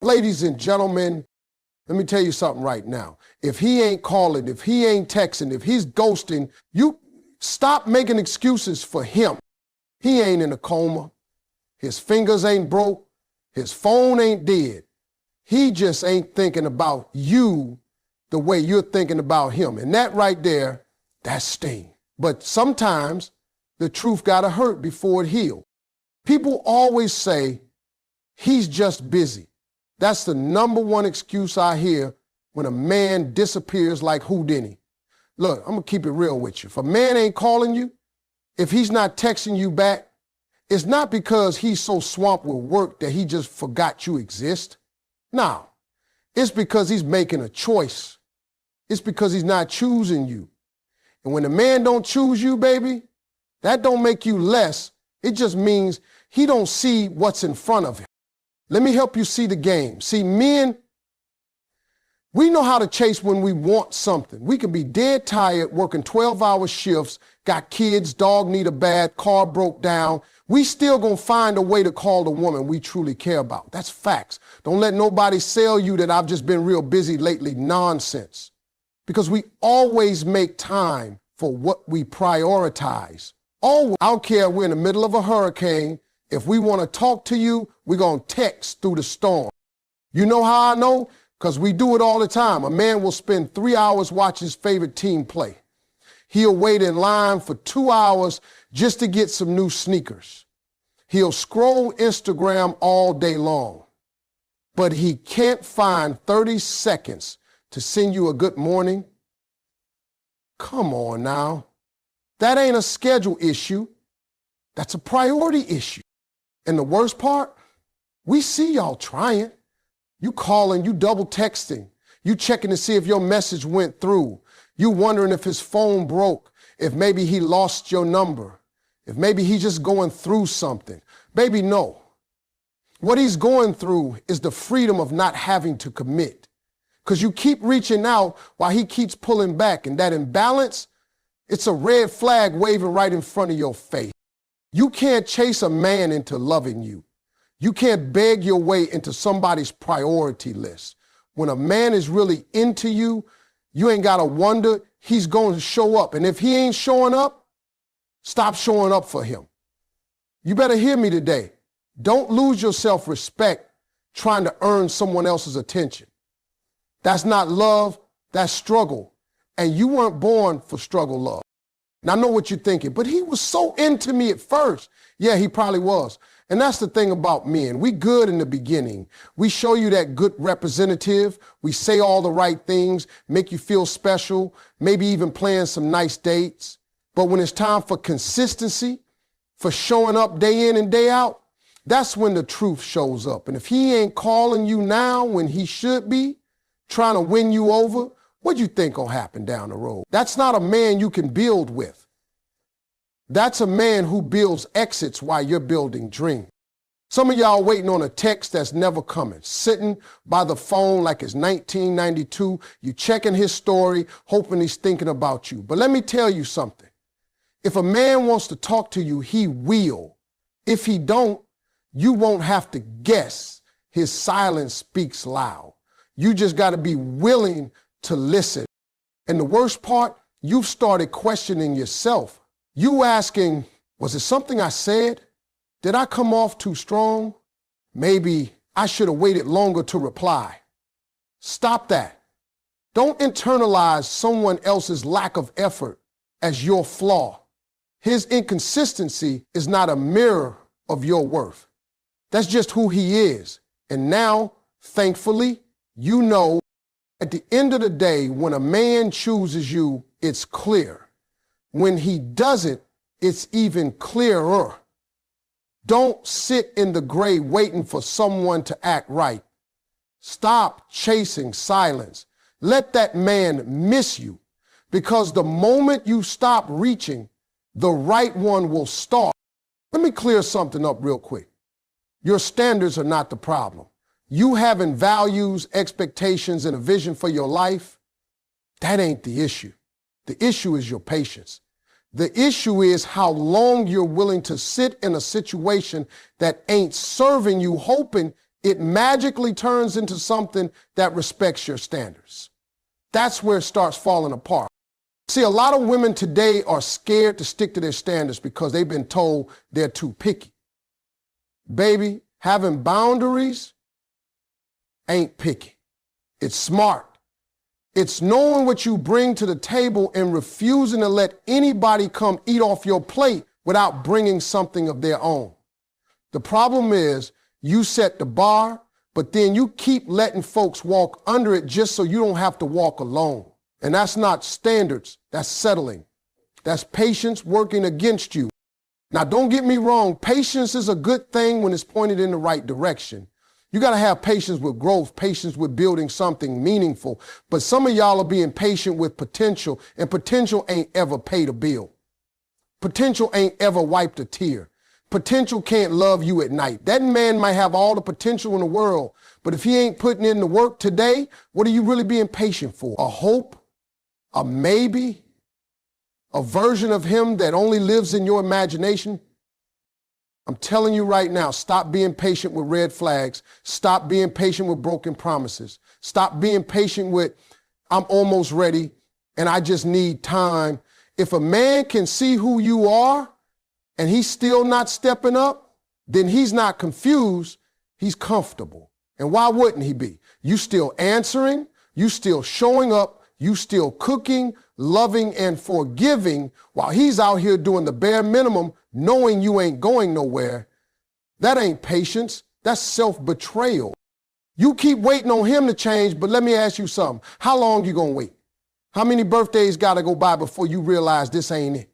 Ladies and gentlemen, let me tell you something right now. If he ain't calling, if he ain't texting, if he's ghosting, you stop making excuses for him. He ain't in a coma. His fingers ain't broke. His phone ain't dead. He just ain't thinking about you the way you're thinking about him. And that right there, that's sting. But sometimes the truth gotta hurt before it heals. People always say, he's just busy. That's the number one excuse I hear when a man disappears like Houdini. Look, I'm gonna keep it real with you. If a man ain't calling you, if he's not texting you back, it's not because he's so swamped with work that he just forgot you exist. No, it's because he's making a choice. It's because he's not choosing you. And when a man don't choose you, baby, that don't make you less. It just means he don't see what's in front of him. Let me help you see the game. See, men, we know how to chase when we want something. We can be dead tired, working 12-hour shifts, got kids, dog need a bath, car broke down. We still gonna find a way to call the woman we truly care about. That's facts. Don't let nobody sell you that I've just been real busy lately. Nonsense. Because we always make time for what we prioritize. Always. I don't care if we're in the middle of a hurricane. If we want to talk to you, we're going to text through the storm. You know how I know? Because we do it all the time. A man will spend 3 hours watching his favorite team play. He'll wait in line for 2 hours just to get some new sneakers. He'll scroll Instagram all day long, but he can't find 30 seconds to send you a good morning. Come on now. That ain't a schedule issue. That's a priority issue. And the worst part, we see y'all trying. You calling, you double texting, you checking to see if your message went through. You wondering if his phone broke, if maybe he lost your number, if maybe he's just going through something. Baby, no. What he's going through is the freedom of not having to commit. Because you keep reaching out while he keeps pulling back. And that imbalance, it's a red flag waving right in front of your face. You can't chase a man into loving you. You can't beg your way into somebody's priority list. When a man is really into you, you ain't got to wonder, he's going to show up. And if he ain't showing up, stop showing up for him. You better hear me today. Don't lose your self-respect trying to earn someone else's attention. That's not love, that's struggle. And you weren't born for struggle love. And I know what you're thinking, but he was so into me at first. Yeah, he probably was. And that's the thing about men. We good in the beginning. We show you that good representative. We say all the right things, make you feel special, maybe even plan some nice dates. But when it's time for consistency, for showing up day in and day out, that's when the truth shows up. And if he ain't calling you now when he should be, trying to win you over, what do you think will happen down the road? That's not a man you can build with. That's a man who builds exits while you're building dreams. Some of y'all waiting on a text that's never coming, sitting by the phone like it's 1992. You checking his story, hoping he's thinking about you. But let me tell you something. If a man wants to talk to you, he will. If he don't, you won't have to guess. His silence speaks loud. You just got to be willing to listen. And the worst part, you've started questioning yourself. You asking, was it something I said? Did I come off too strong? Maybe I should have waited longer to reply. Stop that. Don't internalize someone else's lack of effort as your flaw. His inconsistency is not a mirror of your worth. That's just who he is. And now, thankfully, you know, at the end of the day, when a man chooses you, it's clear. When he doesn't, it's even clearer. Don't sit in the gray waiting for someone to act right. Stop chasing silence. Let that man miss you, because the moment you stop reaching, the right one will start. Let me clear something up real quick. Your standards are not the problem. You having values, expectations, and a vision for your life, that ain't the issue. The issue is your patience. The issue is how long you're willing to sit in a situation that ain't serving you, hoping it magically turns into something that respects your standards. That's where it starts falling apart. See, a lot of women today are scared to stick to their standards because they've been told they're too picky. Baby, having boundaries ain't picky. It's smart. It's knowing what you bring to the table and refusing to let anybody come eat off your plate without bringing something of their own. The problem is you set the bar, but then you keep letting folks walk under it just so you don't have to walk alone. And that's not standards, that's settling. That's patience working against you. Now, don't get me wrong, patience is a good thing when it's pointed in the right direction. You got to have patience with growth, patience with building something meaningful. But some of y'all are being patient with potential, and potential ain't ever paid a bill. Potential ain't ever wiped a tear. Potential can't love you at night. That man might have all the potential in the world, but if he ain't putting in the work today, what are you really being patient for? A hope? A maybe? A version of him that only lives in your imagination? I'm telling you right now, stop being patient with red flags. Stop being patient with broken promises. Stop being patient with, I'm almost ready and I just need time. If a man can see who you are and he's still not stepping up, then he's not confused, he's comfortable. And why wouldn't he be? You still answering, you still showing up, you still cooking, loving, and forgiving while he's out here doing the bare minimum, knowing you ain't going nowhere. That ain't patience. That's self-betrayal. You keep waiting on him to change, but let me ask you something. How long you gonna wait? How many birthdays gotta go by before you realize this ain't it?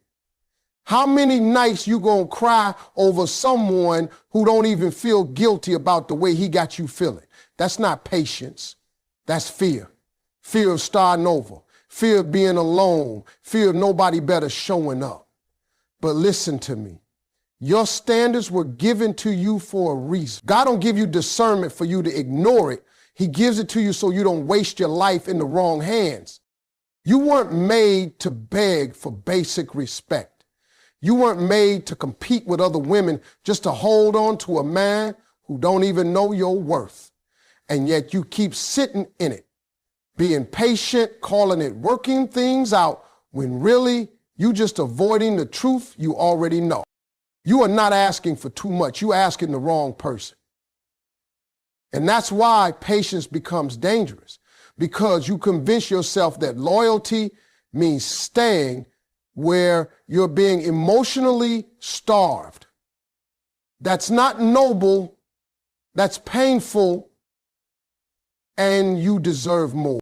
How many nights you gonna cry over someone who don't even feel guilty about the way he got you feeling? That's not patience. That's fear. Fear of starting over, fear of being alone, fear of nobody better showing up. But listen to me. Your standards were given to you for a reason. God don't give you discernment for you to ignore it. He gives it to you so you don't waste your life in the wrong hands. You weren't made to beg for basic respect. You weren't made to compete with other women just to hold on to a man who don't even know your worth. And yet you keep sitting in it, being patient, calling it working things out, when really you just avoiding the truth you already know. You are not asking for too much. You're asking the wrong person. And that's why patience becomes dangerous, because you convince yourself that loyalty means staying where you're being emotionally starved. That's not noble, that's painful, and you deserve more.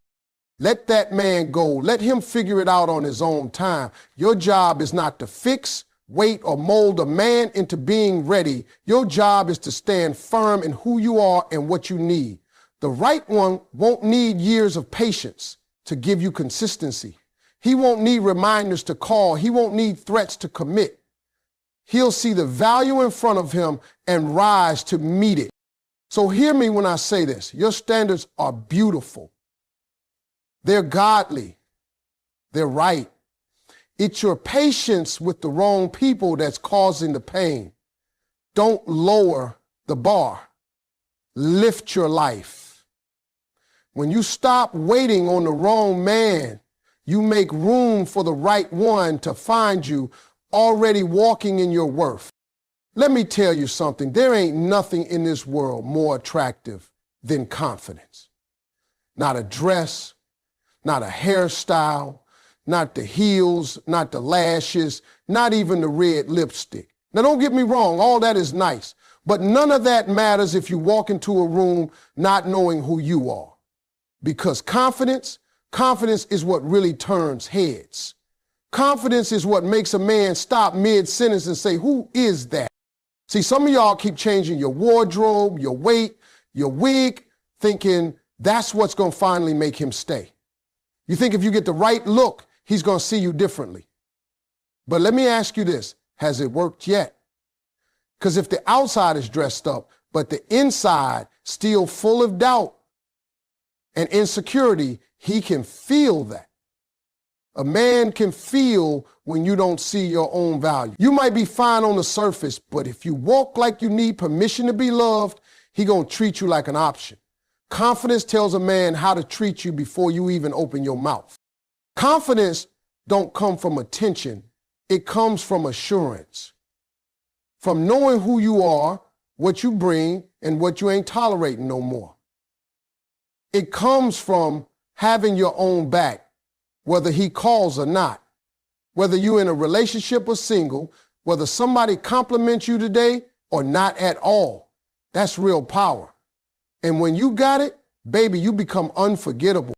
Let that man go. Let him figure it out on his own time. Your job is not to fix, wait, or mold a man into being ready. Your job is to stand firm in who you are and what you need. The right one won't need years of patience to give you consistency. He won't need reminders to call. He won't need threats to commit. He'll see the value in front of him and rise to meet it. So hear me when I say this. Your standards are beautiful. They're godly. They're right. It's your patience with the wrong people that's causing the pain. Don't lower the bar. Lift your life. When you stop waiting on the wrong man, you make room for the right one to find you, already walking in your worth. Let me tell you something. There ain't nothing in this world more attractive than confidence. Not a dress, not a hairstyle, not the heels, not the lashes, not even the red lipstick. Now, don't get me wrong, all that is nice, but none of that matters if you walk into a room not knowing who you are. Because confidence is what really turns heads. Confidence is what makes a man stop mid-sentence and say, who is that? See, some of y'all keep changing your wardrobe, your weight, your wig, thinking that's what's going to finally make him stay. You think if you get the right look, he's going to see you differently. But let me ask you this, has it worked yet? Because if the outside is dressed up, but the inside still full of doubt and insecurity, he can feel that. A man can feel when you don't see your own value. You might be fine on the surface, but if you walk like you need permission to be loved, he gonna treat you like an option. Confidence tells a man how to treat you before you even open your mouth. Confidence don't come from attention. It comes from assurance. From knowing who you are, what you bring, and what you ain't tolerating no more. It comes from having your own back, whether he calls or not. Whether you're in a relationship or single, whether somebody compliments you today or not at all. That's real power. And when you got it, baby, you become unforgettable.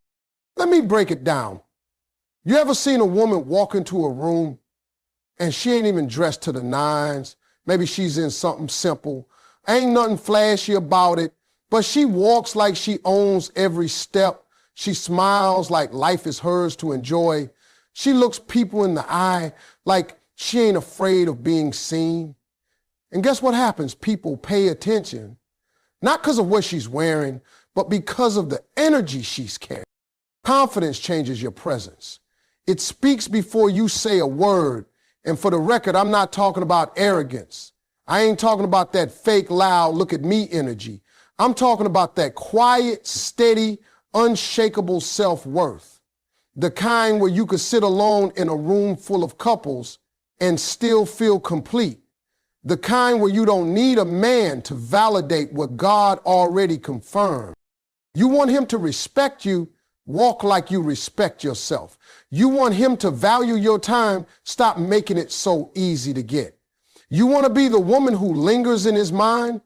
Let me break it down. You ever seen a woman walk into a room and she ain't even dressed to the nines? Maybe she's in something simple. Ain't nothing flashy about it, but she walks like she owns every step. She smiles like life is hers to enjoy. She looks people in the eye like she ain't afraid of being seen. And guess what happens? People pay attention, not because of what she's wearing, but because of the energy she's carrying. Confidence changes your presence. It speaks before you say a word. And for the record, I'm not talking about arrogance. I ain't talking about that fake, loud, look at me energy. I'm talking about that quiet, steady, unshakable self-worth. The kind where you could sit alone in a room full of couples and still feel complete. The kind where you don't need a man to validate what God already confirmed. You want him to respect you, walk like you respect yourself. You want him to value your time, stop making it so easy to get. You want to be the woman who lingers in his mind?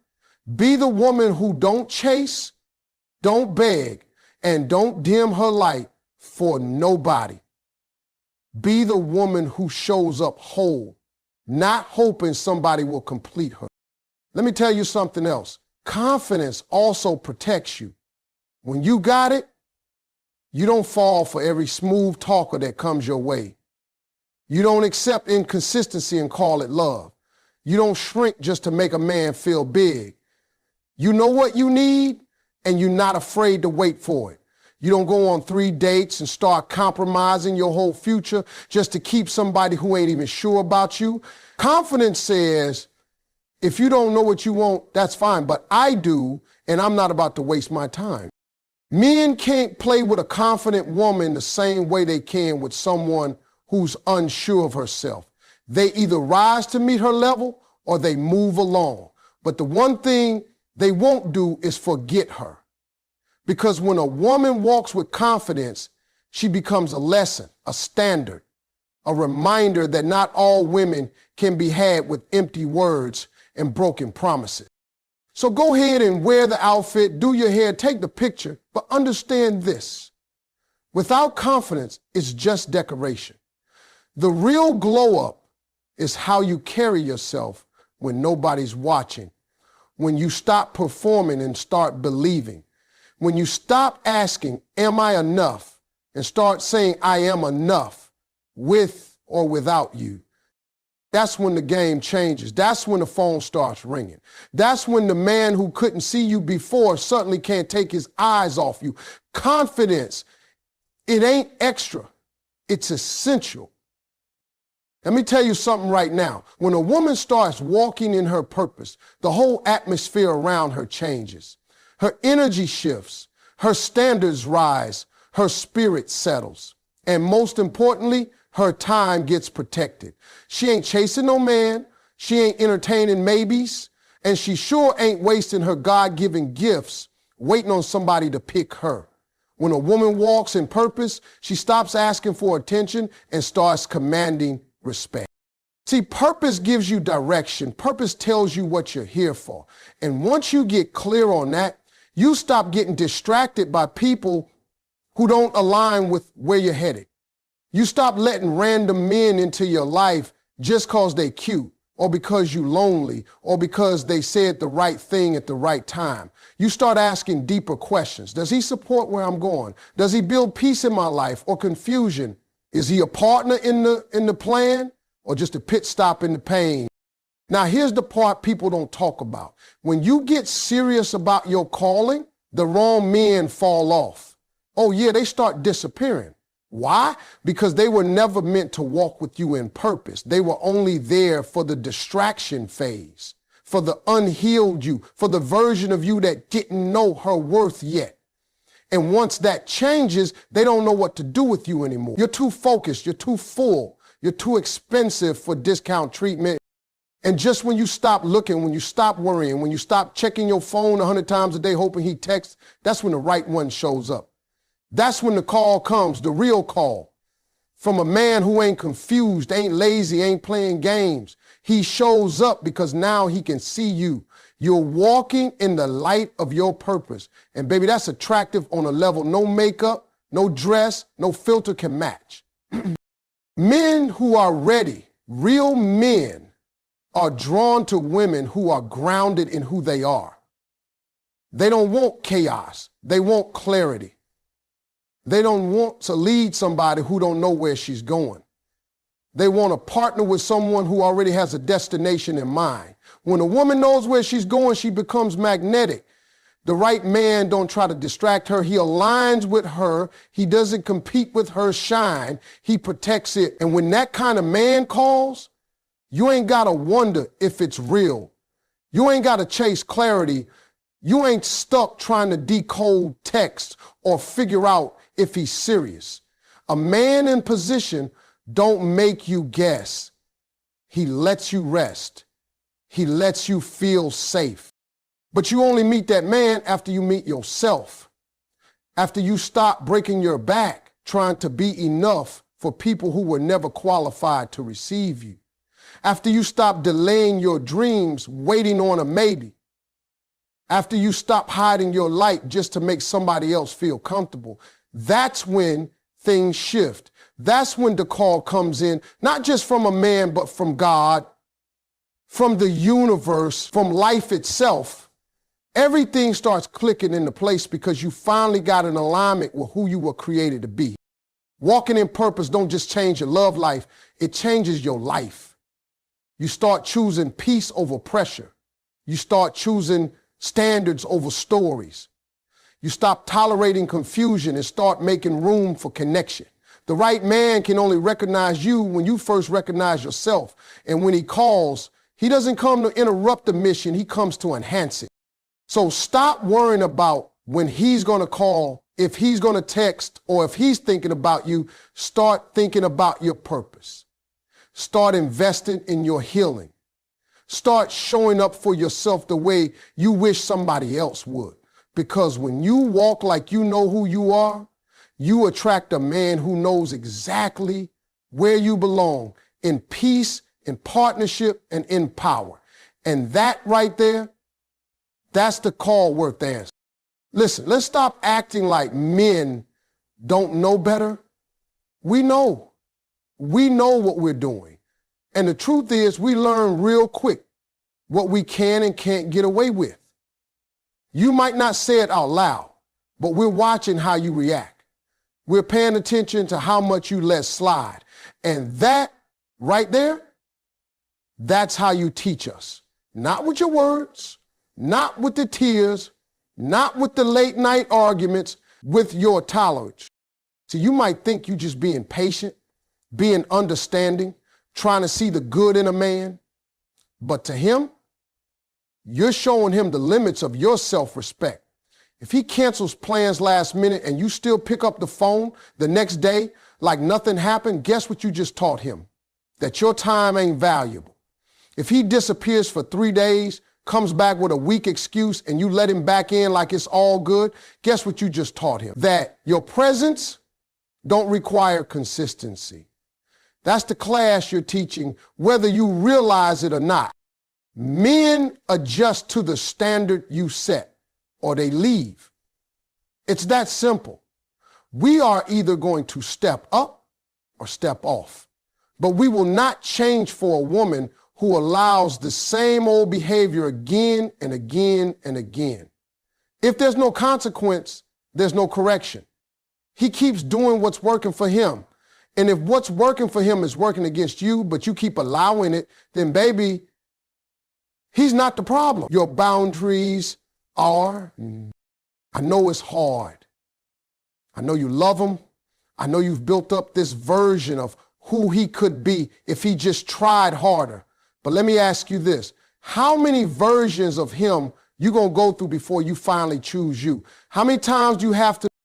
Be the woman who don't chase, don't beg, and don't dim her light for nobody. Be the woman who shows up whole, not hoping somebody will complete her. Let me tell you something else. Confidence also protects you. When you got it, you don't fall for every smooth talker that comes your way. You don't accept inconsistency and call it love. You don't shrink just to make a man feel big. You know what you need, and you're not afraid to wait for it. You don't go on 3 dates and start compromising your whole future just to keep somebody who ain't even sure about you. Confidence says, if you don't know what you want, that's fine, but I do, and I'm not about to waste my time. Men can't play with a confident woman the same way they can with someone who's unsure of herself. They either rise to meet her level or they move along. But the one thing they won't do is forget her. Because when a woman walks with confidence, she becomes a lesson, a standard, a reminder that not all women can be had with empty words and broken promises. So go ahead and wear the outfit, do your hair, take the picture, but understand this. Without confidence, it's just decoration. The real glow up is how you carry yourself when nobody's watching, when you stop performing and start believing, when you stop asking, am I enough, and start saying, I am enough, with or without you. That's when the game changes. That's when the phone starts ringing. That's when the man who couldn't see you before suddenly can't take his eyes off you. Confidence, it ain't extra, it's essential. Let me tell you something right now. When a woman starts walking in her purpose, the whole atmosphere around her changes. Her energy shifts, her standards rise, her spirit settles. And most importantly, her time gets protected. She ain't chasing no man, she ain't entertaining maybes, and she sure ain't wasting her God-given gifts waiting on somebody to pick her. When a woman walks in purpose, she stops asking for attention and starts commanding respect. See, purpose gives you direction. Purpose tells you what you're here for. And once you get clear on that, you stop getting distracted by people who don't align with where you're headed. You stop letting random men into your life just because they cute, or because you lonely, or because they said the right thing at the right time. You start asking deeper questions. Does he support where I'm going? Does he build peace in my life or confusion? Is he a partner in the plan or just a pit stop in the pain? Now, here's the part people don't talk about. When you get serious about your calling, the wrong men fall off. Oh yeah, they start disappearing. Why? Because they were never meant to walk with you in purpose. They were only there for the distraction phase. for the unhealed you, for the version of you that didn't know her worth yet. And once that changes, they don't know what to do with you anymore. You're too focused, you're too full, you're too expensive for discount treatment. And just when you stop looking, when you stop worrying, when you stop checking your phone 100 times a day hoping he texts, that's when the right one shows up. That's when the call comes, the real call. From a man who ain't confused, ain't lazy, ain't playing games. He shows up because now he can see you. You're walking in the light of your purpose. And baby, that's attractive on a level no makeup, no dress, no filter can match. Men who are ready, real men, are drawn to women who are grounded in who they are. They don't want chaos. They want clarity. They don't want to lead somebody who don't know where she's going. They want to partner with someone who already has a destination in mind. When a woman knows where she's going, she becomes magnetic. The right man don't try to distract her. He aligns with her. He doesn't compete with her shine. He protects it. And when that kind of man calls, you ain't got to wonder if it's real. You ain't got to chase clarity. You ain't stuck trying to decode text or figure out if he's serious. A man in position don't make you guess. He lets you rest. He lets you feel safe. But you only meet that man after you meet yourself. After you stop breaking your back trying to be enough for people who were never qualified to receive you. After you stop delaying your dreams, waiting on a maybe. After you stop hiding your light just to make somebody else feel comfortable. That's when things shift. That's when the call comes in, not just from a man, but from God, from the universe, from life itself. Everything starts clicking into place because you finally got an alignment with who you were created to be. Walking in purpose don't just change your love life, it changes your life. You start choosing peace over pressure. You start choosing standards over stories. You stop tolerating confusion and start making room for connection. The right man can only recognize you when you first recognize yourself. And when he calls, he doesn't come to interrupt the mission, he comes to enhance it. So stop worrying about when he's going to call, if he's going to text, or if he's thinking about you. Start thinking about your purpose. Start investing in your healing. Start showing up for yourself the way you wish somebody else would. Because when you walk like you know who you are, you attract a man who knows exactly where you belong, in peace, in partnership, and in power. And that right there, that's the call worth answering. Listen, let's stop acting like men don't know better. We know. We know what we're doing. And the truth is, we learn real quick what we can and can't get away with. You might not say it out loud, but we're watching how you react. We're paying attention to how much you let slide. And that right there, that's how you teach us. Not with your words, not with the tears, not with the late night arguments, with your tolerance. So you might think you're just being patient, being understanding, trying to see the good in a man. But to him, you're showing him the limits of your self-respect. If he cancels plans last minute and you still pick up the phone the next day like nothing happened, guess what you just taught him? That your time ain't valuable. If he disappears for 3 days, comes back with a weak excuse, and you let him back in like it's all good, guess what you just taught him? That your presence don't require consistency. That's the class you're teaching, whether you realize it or not. Men adjust to the standard you set, or they leave. It's that simple. We are either going to step up or step off. But we will not change for a woman who allows the same old behavior again and again and again. If there's no consequence, there's no correction. He keeps doing what's working for him. And if what's working for him is working against you, but you keep allowing it, then baby, he's not the problem. Your boundaries are, I know it's hard. I know you love him. I know you've built up this version of who he could be if he just tried harder. But let me ask you this. How many versions of him you going to go through before you finally choose you? How many times do you have to